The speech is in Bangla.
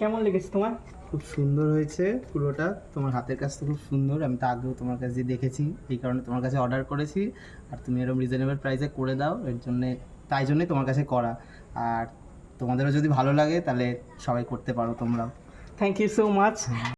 কেমন লেগেছে তোমার? খুব সুন্দর হয়েছে পুরোটা, তোমার হাতের কাজ তো খুব সুন্দর। আমি তো আগেও তোমার কাছে দেখেছি, এই কারণে তোমার কাছে অর্ডার করেছি। আর তুমি এরকম রিজনেবল প্রাইসে করে দাও, তাই জন্যই তোমার কাছে করা। আর তোমাদেরও যদি ভালো লাগে তাহলে সবাই করতে পারো তোমরাও। Thank you so much.